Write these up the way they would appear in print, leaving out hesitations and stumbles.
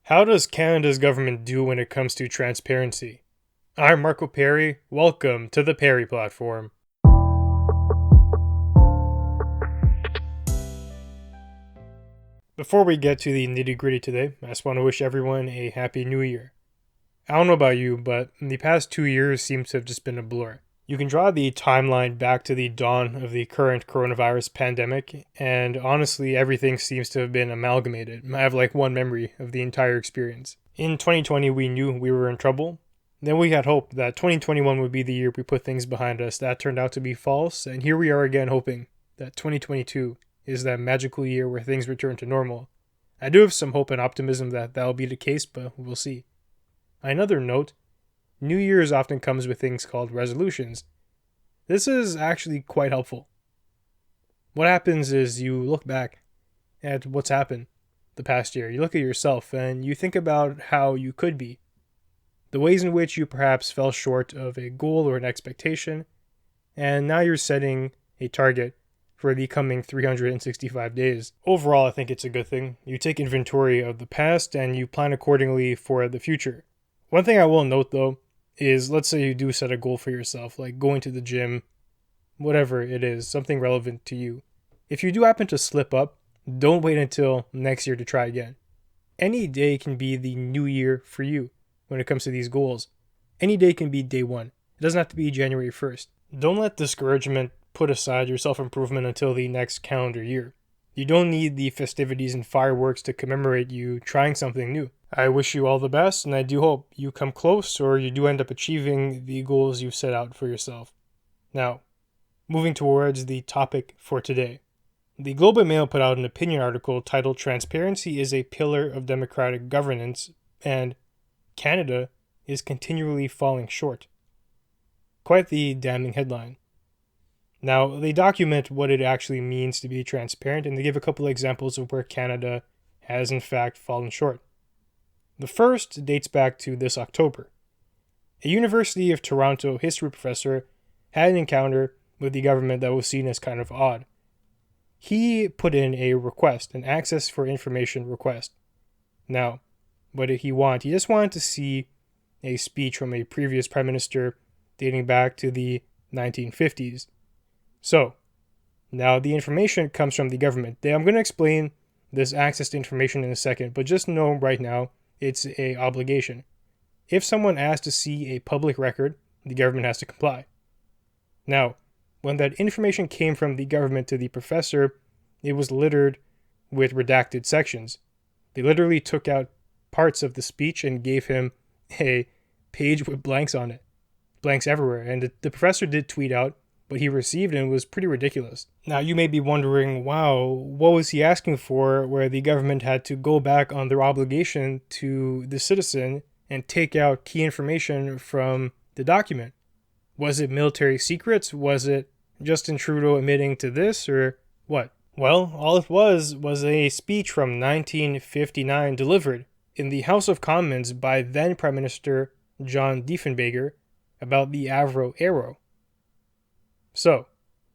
How does Canada's government do when it comes to transparency? I'm Marco Perry. Welcome to the Perry Platform. Before we get to the nitty-gritty today, I just want to wish everyone a happy new year. I don't know about you, but the past 2 years seem to have just been a blur. You can draw the timeline back to the dawn of the current coronavirus pandemic, and honestly, everything seems to have been amalgamated. I have like one memory of the entire experience. In 2020, we knew we were in trouble. Then we had hope that 2021 would be the year we put things behind us. That turned out to be false, and here we are again hoping that 2022 is that magical year where things return to normal. I do have some hope and optimism that that'll be the case, but we'll see. On another note, New Year's often comes with things called resolutions. This is actually quite helpful. What happens is you look back at what's happened the past year. You look at yourself and you think about how you could be. The ways in which you perhaps fell short of a goal or an expectation, and now you're setting a target for the coming 365 days. Overall, I think it's a good thing. You take inventory of the past and you plan accordingly for the future. One thing I will note though is, let's say you do set a goal for yourself, like going to the gym, whatever it is, something relevant to you. If you do happen to slip up, don't wait until next year to try again. Any day can be the new year for you when it comes to these goals. Any day can be day one. It doesn't have to be January 1st. Don't let discouragement put aside your self-improvement until the next calendar year. You don't need the festivities and fireworks to commemorate you trying something new. I wish you all the best, and I do hope you come close or you do end up achieving the goals you've set out for yourself. Now, moving towards the topic for today. The Globe and Mail put out an opinion article titled "Transparency is a Pillar of Democratic Governance," and Canada is continually falling short. Quite the damning headline. Now, they document what it actually means to be transparent, and they give a couple of examples of where Canada has in fact fallen short. The first dates back to this October. A University of Toronto history professor had an encounter with the government that was seen as kind of odd. He put in a request, an access for information request. Now, what did he want? He just wanted to see a speech from a previous prime minister dating back to the 1950s. So, now the information comes from the government. I'm going to explain this access to information in a second, but just know right now, it's an obligation. If someone asks to see a public record, the government has to comply. Now, when that information came from the government to the professor, it was littered with redacted sections. They literally took out parts of the speech and gave him a page with blanks on it. Blanks everywhere. And the professor did tweet out what he received, and it was pretty ridiculous. Now, you may be wondering, wow, what was he asking for where the government had to go back on their obligation to the citizen and take out key information from the document? Was it military secrets? Was it Justin Trudeau admitting to this, or what? Well, all it was a speech from 1959 delivered in the House of Commons by then Prime Minister John Diefenbaker about the Avro Arrow. So,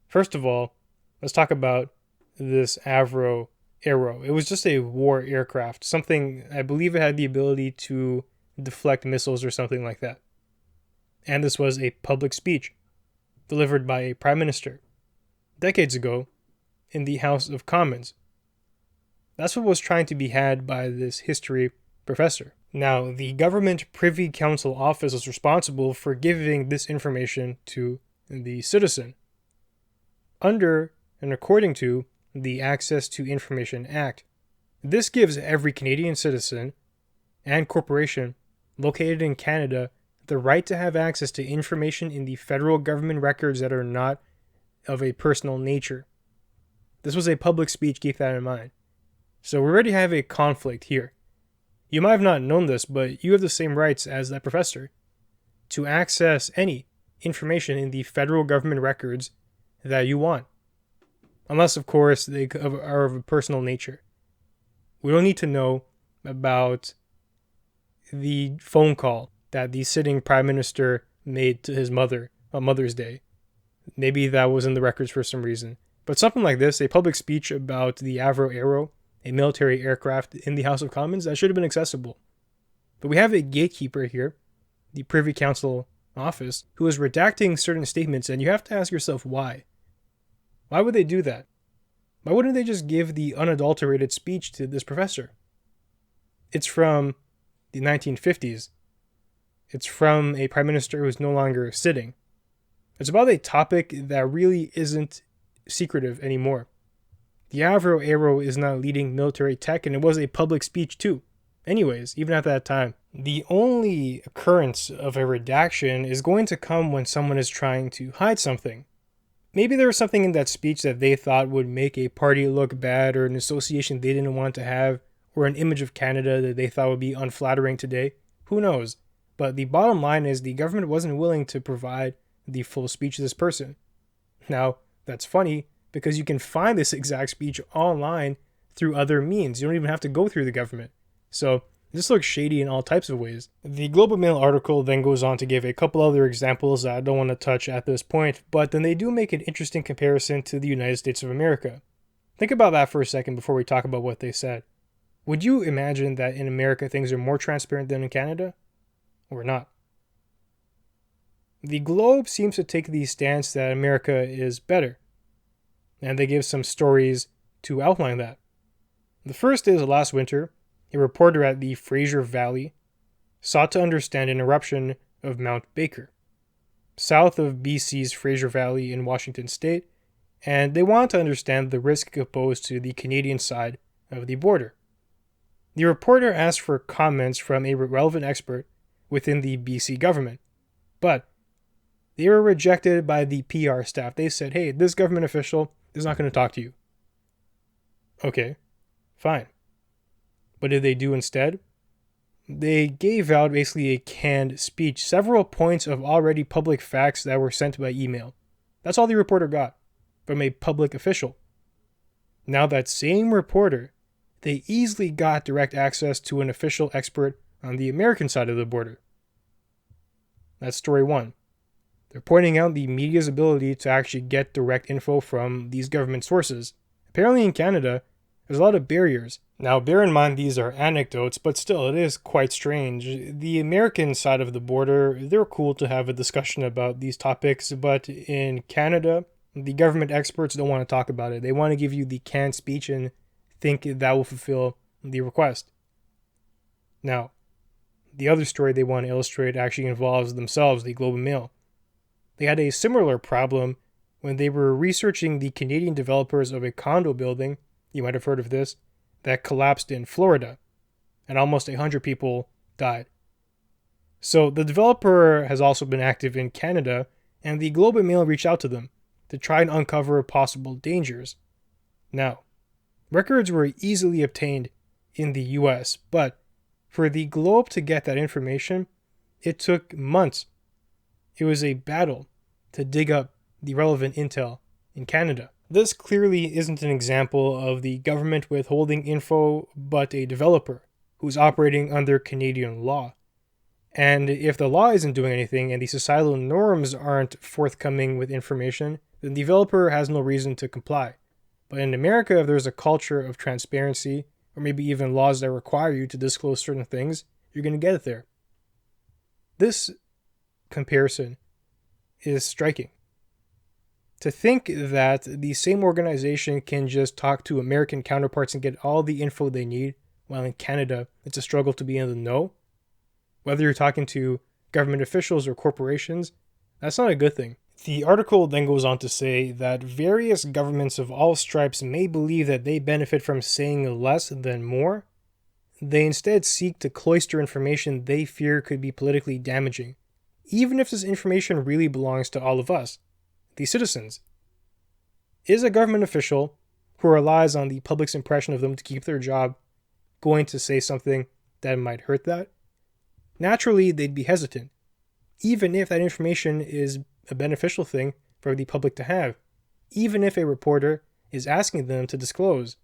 first of all, let's talk about this Avro Arrow. It was just a war aircraft, something, I believe it had the ability to deflect missiles or something like that. And this was a public speech delivered by a prime minister decades ago in the House of Commons. That's what was trying to be had by this history professor. Now, the Government Privy Council office is responsible for giving this information to the citizen under and according to the Access to Information Act. This gives every Canadian citizen and corporation located in Canada the right to have access to information in the federal government records that are not of a personal nature. This was a public speech, keep that in mind. So we already have a conflict here. You might have not known this, but you have the same rights as that professor to access any information in the federal government records that you want. Unless, of course, they are of a personal nature. We don't need to know about the phone call that the sitting prime minister made to his mother on Mother's Day. Maybe that was in the records for some reason. But something like this, a public speech about the Avro Arrow, a military aircraft in the House of Commons, that should have been accessible. But we have a gatekeeper here, the Privy Council office, who is redacting certain statements, and you have to ask yourself why. Why would they do that? Why wouldn't they just give the unadulterated speech to this professor? It's from the 1950s. It's from a prime minister who's no longer sitting. It's about a topic that really isn't secretive anymore. The Avro Arrow is now leading military tech, and it was a public speech too. Anyways, even at that time, the only occurrence of a redaction is going to come when someone is trying to hide something. Maybe there was something in that speech that they thought would make a party look bad, or an association they didn't want to have, or an image of Canada that they thought would be unflattering today. Who knows? But the bottom line is the government wasn't willing to provide the full speech to this person. Now, that's funny because you can find this exact speech online through other means. You don't even have to go through the government. So this looks shady in all types of ways. The Globe and Mail article then goes on to give a couple other examples that I don't want to touch at this point, but then they do make an interesting comparison to the United States of America. Think about that for a second before we talk about what they said. Would you imagine that in America things are more transparent than in Canada? Or not? The Globe seems to take the stance that America is better, and they give some stories to outline that. The first is last winter, a reporter at the Fraser Valley sought to understand an eruption of Mount Baker, south of BC's Fraser Valley in Washington state, and they wanted to understand the risk posed to the Canadian side of the border. The reporter asked for comments from a relevant expert within the BC government, but they were rejected by the PR staff. They said, hey, this government official is not going to talk to you. Okay, fine. What did they do instead? They gave out basically a canned speech, several points of already public facts that were sent by email. That's all the reporter got from a public official. Now that same reporter, they easily got direct access to an official expert on the American side of the border. That's story one. They're pointing out the media's ability to actually get direct info from these government sources. Apparently in Canada, there's a lot of barriers. Now, bear in mind these are anecdotes, but still, it is quite strange. The American side of the border, they're cool to have a discussion about these topics, but in Canada, the government experts don't want to talk about it. They want to give you the canned speech and think that will fulfill the request. Now, the other story they want to illustrate actually involves themselves, the Globe and Mail. They had a similar problem when they were researching the Canadian developers of a condo building, you might have heard of this, that collapsed in Florida, and almost 100 people died. So the developer has also been active in Canada, and the Globe and Mail reached out to them to try and uncover possible dangers. Now, records were easily obtained in the US, but for the Globe to get that information, it took months. It was a battle to dig up the relevant intel in Canada. This clearly isn't an example of the government withholding info, but a developer who's operating under Canadian law. And if the law isn't doing anything and the societal norms aren't forthcoming with information, then the developer has no reason to comply. But in America, if there's a culture of transparency, or maybe even laws that require you to disclose certain things, you're going to get it there. This comparison is striking. To think that the same organization can just talk to American counterparts and get all the info they need, while in Canada, it's a struggle to be in the know. Whether you're talking to government officials or corporations, that's not a good thing. The article then goes on to say that various governments of all stripes may believe that they benefit from saying less than more. They instead seek to cloister information they fear could be politically damaging, even if this information really belongs to all of us, the citizens. Is a government official who relies on the public's impression of them to keep their job going to say something that might hurt that? Naturally, they'd be hesitant, even if that information is a beneficial thing for the public to have. Even if a reporter is asking them to disclose,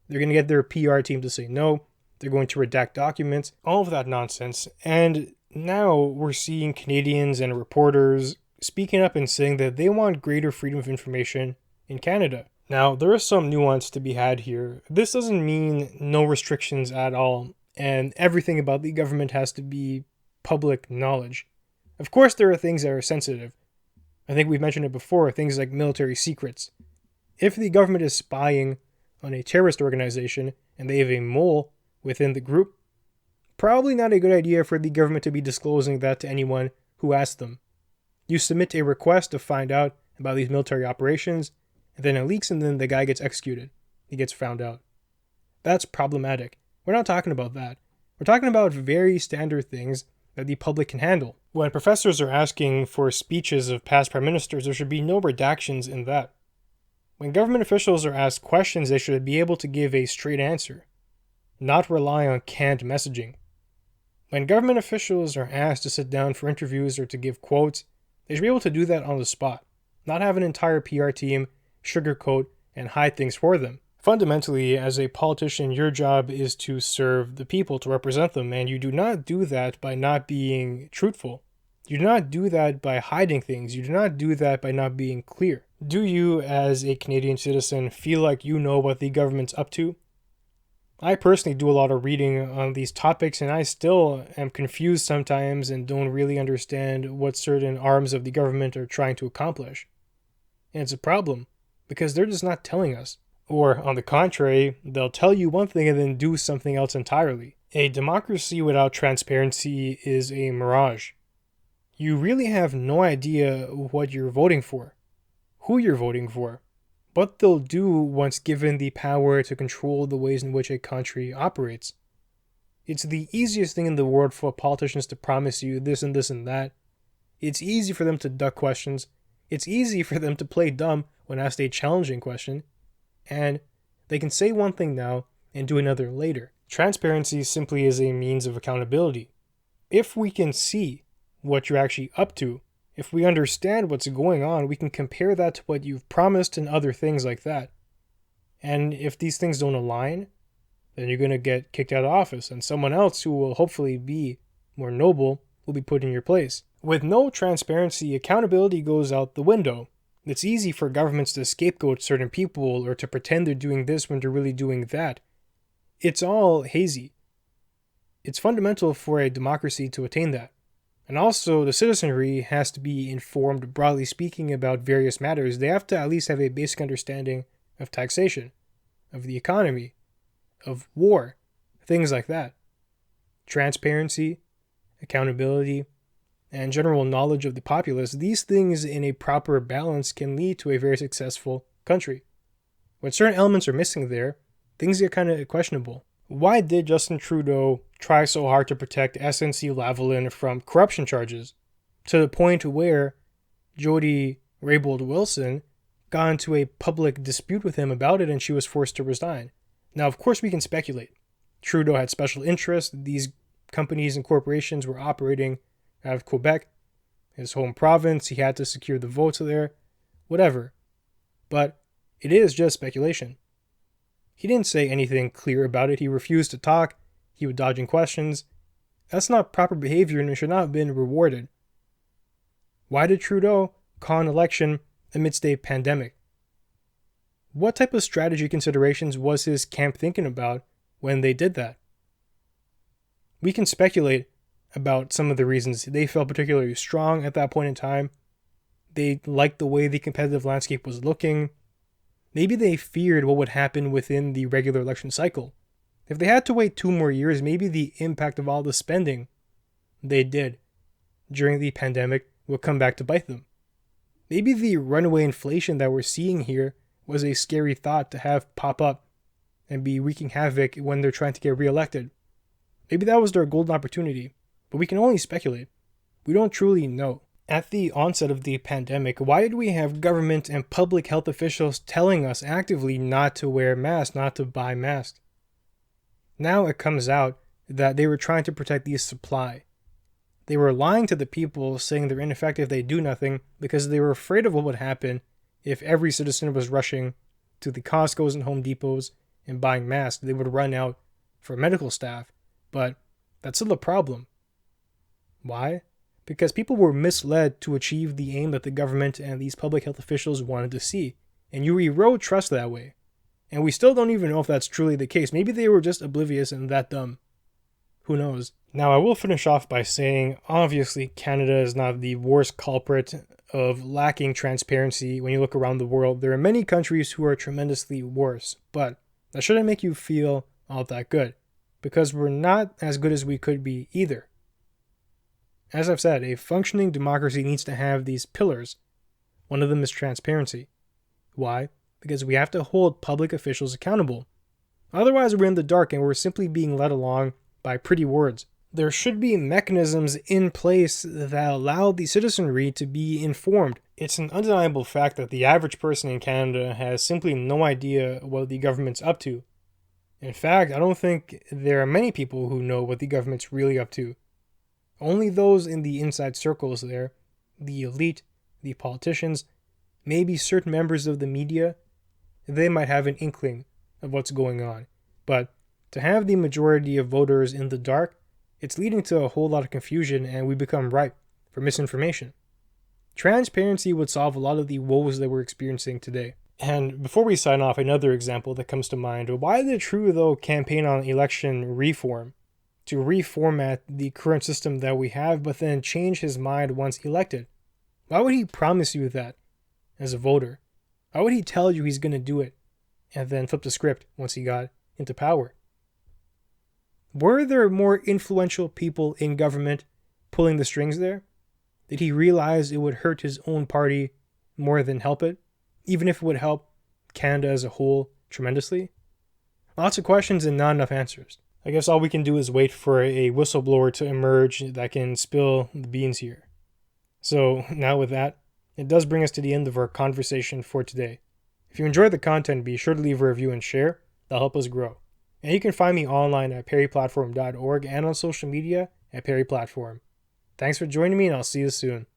they're going to get their PR team to say no, they're going to redact documents, all of that nonsense. And now we're seeing Canadians and reporters speaking up and saying that they want greater freedom of information in Canada. Now, there is some nuance to be had here. This doesn't mean no restrictions at all, and everything about the government has to be public knowledge. Of course, there are things that are sensitive. I think we've mentioned it before, things like military secrets. If the government is spying on a terrorist organization and they have a mole within the group, probably not a good idea for the government to be disclosing that to anyone who asks them. You submit a request to find out about these military operations, and then it leaks and then the guy gets executed. He gets found out. That's problematic. We're not talking about that. We're talking about very standard things that the public can handle. When professors are asking for speeches of past prime ministers, there should be no redactions in that. When government officials are asked questions, they should be able to give a straight answer, not rely on canned messaging. When government officials are asked to sit down for interviews or to give quotes, they should be able to do that on the spot, not have an entire PR team sugarcoat and hide things for them. Fundamentally, as a politician, your job is to serve the people, to represent them, and you do not do that by not being truthful. You do not do that by hiding things. You do not do that by not being clear. Do you, as a Canadian citizen, feel like you know what the government's up to? I personally do a lot of reading on these topics, and I still am confused sometimes and don't really understand what certain arms of the government are trying to accomplish. And it's a problem, because they're just not telling us. Or, on the contrary, they'll tell you one thing and then do something else entirely. A democracy without transparency is a mirage. You really have no idea what you're voting for, who you're voting for, what they'll do once given the power to control the ways in which a country operates. It's the easiest thing in the world for politicians to promise you this and this and that. It's easy for them to duck questions. It's easy for them to play dumb when asked a challenging question. And they can say one thing now and do another later. Transparency simply is a means of accountability. If we can see what you're actually up to, if we understand what's going on, we can compare that to what you've promised and other things like that. And if these things don't align, then you're going to get kicked out of office, and someone else who will hopefully be more noble will be put in your place. With no transparency, accountability goes out the window. It's easy for governments to scapegoat certain people or to pretend they're doing this when they're really doing that. It's all hazy. It's fundamental for a democracy to attain that. And also, the citizenry has to be informed, broadly speaking, about various matters. They have to at least have a basic understanding of taxation, of the economy, of war, things like that. Transparency, accountability, and general knowledge of the populace, these things in a proper balance can lead to a very successful country. When certain elements are missing there, things get kind of questionable. Why did Justin Trudeau try so hard to protect SNC Lavalin from corruption charges, to the point where Jody Raybould Wilson got into a public dispute with him about it and she was forced to resign? Now, of course, we can speculate. Trudeau had special interests. These companies and corporations were operating out of Quebec, his home province. He had to secure the votes there, whatever. But it is just speculation. He didn't say anything clear about it. He refused to talk. He was dodging questions. That's not proper behavior and it should not have been rewarded. Why did Trudeau call an election amidst a pandemic? What type of strategy considerations was his camp thinking about when they did that? We can speculate about some of the reasons. They felt particularly strong at that point in time. They liked the way the competitive landscape was looking. Maybe they feared what would happen within the regular election cycle. If they had to wait 2 more years, maybe the impact of all the spending they did during the pandemic will come back to bite them. Maybe the runaway inflation that we're seeing here was a scary thought to have pop up and be wreaking havoc when they're trying to get reelected. Maybe that was their golden opportunity, but we can only speculate. We don't truly know. At the onset of the pandemic, why did we have government and public health officials telling us actively not to wear masks, not to buy masks? Now it comes out that they were trying to protect the supply. They were lying to the people, saying they're ineffective, they do nothing, because they were afraid of what would happen if every citizen was rushing to the Costco's and Home Depots and buying masks. They would run out for medical staff. But that's still a problem. Why? Because people were misled to achieve the aim that the government and these public health officials wanted to see. and you erode trust that way. And we still don't even know if that's truly the case. Maybe they were just oblivious and that dumb. Who knows? Now, I will finish off by saying, obviously, Canada is not the worst culprit of lacking transparency when you look around the world. There are many countries who are tremendously worse, but that shouldn't make you feel all that good, because we're not as good as we could be either. As I've said, a functioning democracy needs to have these pillars. One of them is transparency. Why? Because we have to hold public officials accountable. Otherwise, we're in the dark and we're simply being led along by pretty words. There should be mechanisms in place that allow the citizenry to be informed. It's an undeniable fact that the average person in Canada has simply no idea what the government's up to. In fact, I don't think there are many people who know what the government's really up to. Only those in the inside circles there, the elite, the politicians, maybe certain members of the media, they might have an inkling of what's going on. But to have the majority of voters in the dark, it's leading to a whole lot of confusion, and we become ripe for misinformation. Transparency would solve a lot of the woes that we're experiencing today. And before we sign off, another example that comes to mind: why did Trudeau campaign on election reform? To reformat the current system that we have, but then change his mind once elected? Why would he promise you that as a voter? Why would he tell you he's going to do it and then flip the script once he got into power? Were there more influential people in government pulling the strings there? Did he realize it would hurt his own party more than help it, even if it would help Canada as a whole tremendously? Lots of questions and not enough answers. I guess all we can do is wait for a whistleblower to emerge that can spill the beans here. So now with that, it does bring us to the end of our conversation for today. If you enjoyed the content, be sure to leave a review and share. That'll help us grow. And you can find me online at perryplatform.org and on social media at perryplatform. Thanks for joining me, and I'll see you soon.